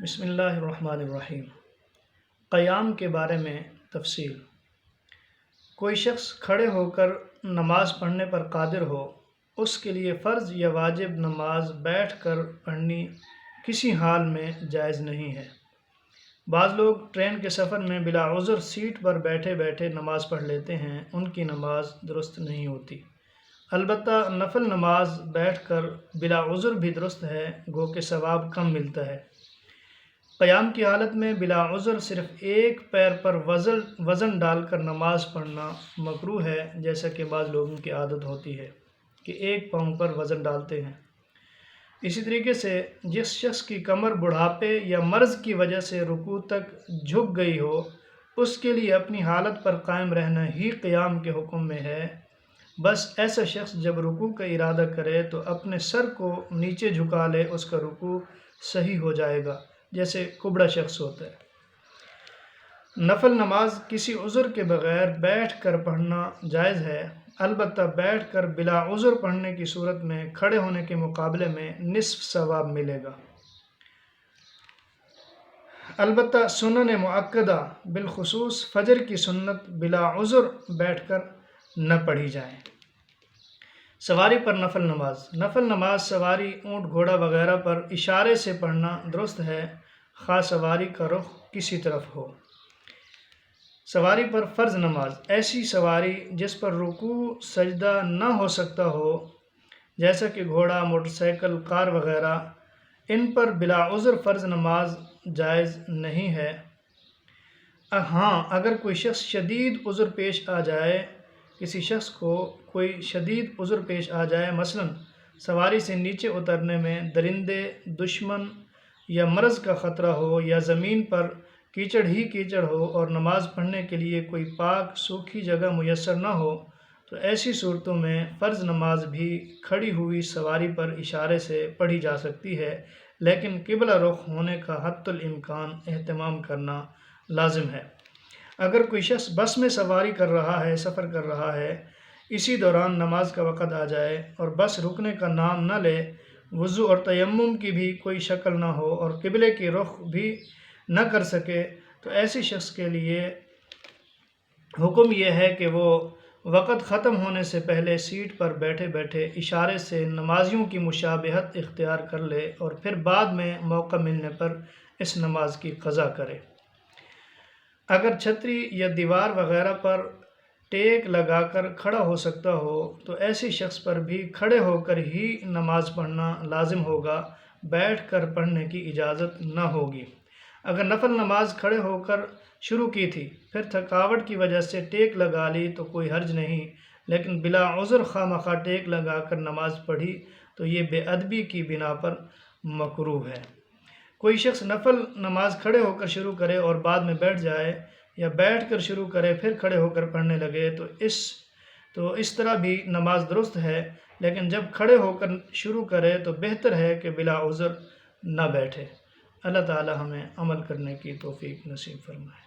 بسم اللہ الرحمن الرحیم۔ قیام کے بارے میں تفصیل۔ کوئی شخص کھڑے ہو کر نماز پڑھنے پر قادر ہو، اس کے لیے فرض یا واجب نماز بیٹھ کر پڑھنی کسی حال میں جائز نہیں ہے۔ بعض لوگ ٹرین کے سفر میں بلا عذر سیٹ پر بیٹھے بیٹھے نماز پڑھ لیتے ہیں، ان کی نماز درست نہیں ہوتی۔ البتہ نفل نماز بیٹھ کر بلا عذر بھی درست ہے، گو کہ ثواب کم ملتا ہے۔ قیام کی حالت میں بلا عذر صرف ایک پیر پر وزن ڈال کر نماز پڑھنا مکروہ ہے، جیسا کہ بعض لوگوں کی عادت ہوتی ہے کہ ایک پاؤں پر وزن ڈالتے ہیں۔ اسی طریقے سے جس شخص کی کمر بڑھاپے یا مرض کی وجہ سے رکوع تک جھک گئی ہو، اس کے لیے اپنی حالت پر قائم رہنا ہی قیام کے حکم میں ہے۔ بس ایسا شخص جب رکوع کا ارادہ کرے تو اپنے سر کو نیچے جھکا لے، اس کا رکوع صحیح ہو جائے گا، جیسے کبڑا شخص ہوتا ہے۔ نفل نماز کسی عذر کے بغیر بیٹھ کر پڑھنا جائز ہے، البتہ بیٹھ کر بلا عذر پڑھنے کی صورت میں کھڑے ہونے کے مقابلے میں نصف ثواب ملے گا۔ البتہ سنن مؤکدہ بالخصوص فجر کی سنت بلا عذر بیٹھ کر نہ پڑھی جائیں۔ سواری پر نفل نماز۔ نفل نماز سواری، اونٹ، گھوڑا وغیرہ پر اشارے سے پڑھنا درست ہے، خواہ سواری کا رخ کسی طرف ہو۔ سواری پر فرض نماز۔ ایسی سواری جس پر رکوع سجدہ نہ ہو سکتا ہو، جیسا کہ گھوڑا، موٹر سائیکل، کار وغیرہ، ان پر بلا عذر فرض نماز جائز نہیں ہے۔ ہاں، اگر کوئی شخص شدید عذر پیش آ جائے، کسی شخص کو کوئی شدید عذر پیش آ جائے، مثلا سواری سے نیچے اترنے میں درندے، دشمن یا مرض کا خطرہ ہو، یا زمین پر کیچڑ ہی کیچڑ ہو اور نماز پڑھنے کے لیے کوئی پاک سوکھی جگہ میسر نہ ہو، تو ایسی صورتوں میں فرض نماز بھی کھڑی ہوئی سواری پر اشارے سے پڑھی جا سکتی ہے، لیکن قبلہ رخ ہونے کا حتی الامکان اہتمام کرنا لازم ہے۔ اگر کوئی شخص بس میں سواری کر رہا ہے، سفر کر رہا ہے، اسی دوران نماز کا وقت آ جائے اور بس رکنے کا نام نہ لے، وضو اور تیمم کی بھی کوئی شکل نہ ہو اور قبلے کی رخ بھی نہ کر سکے، تو ایسے شخص کے لیے حکم یہ ہے کہ وہ وقت ختم ہونے سے پہلے سیٹ پر بیٹھے بیٹھے اشارے سے نمازیوں کی مشابہت اختیار کر لے اور پھر بعد میں موقع ملنے پر اس نماز کی قضا کرے۔ اگر چھتری یا دیوار وغیرہ پر ٹیک لگا کر کھڑا ہو سکتا ہو تو ایسے شخص پر بھی کھڑے ہو کر ہی نماز پڑھنا لازم ہوگا، بیٹھ کر پڑھنے کی اجازت نہ ہوگی۔ اگر نفل نماز کھڑے ہو کر شروع کی تھی، پھر تھکاوٹ کی وجہ سے ٹیک لگا لی تو کوئی حرج نہیں، لیکن بلا عذر خواہ مخواہ ٹیک لگا کر نماز پڑھی تو یہ بے ادبی کی بنا پر مکروہ ہے۔ کوئی شخص نفل نماز کھڑے ہو کر شروع کرے اور بعد میں بیٹھ جائے، یا بیٹھ کر شروع کرے پھر کھڑے ہو کر پڑھنے لگے تو اس طرح بھی نماز درست ہے، لیکن جب کھڑے ہو کر شروع کرے تو بہتر ہے کہ بلا عذر نہ بیٹھے۔ اللہ تعالی ہمیں عمل کرنے کی توفیق نصیب فرمائے۔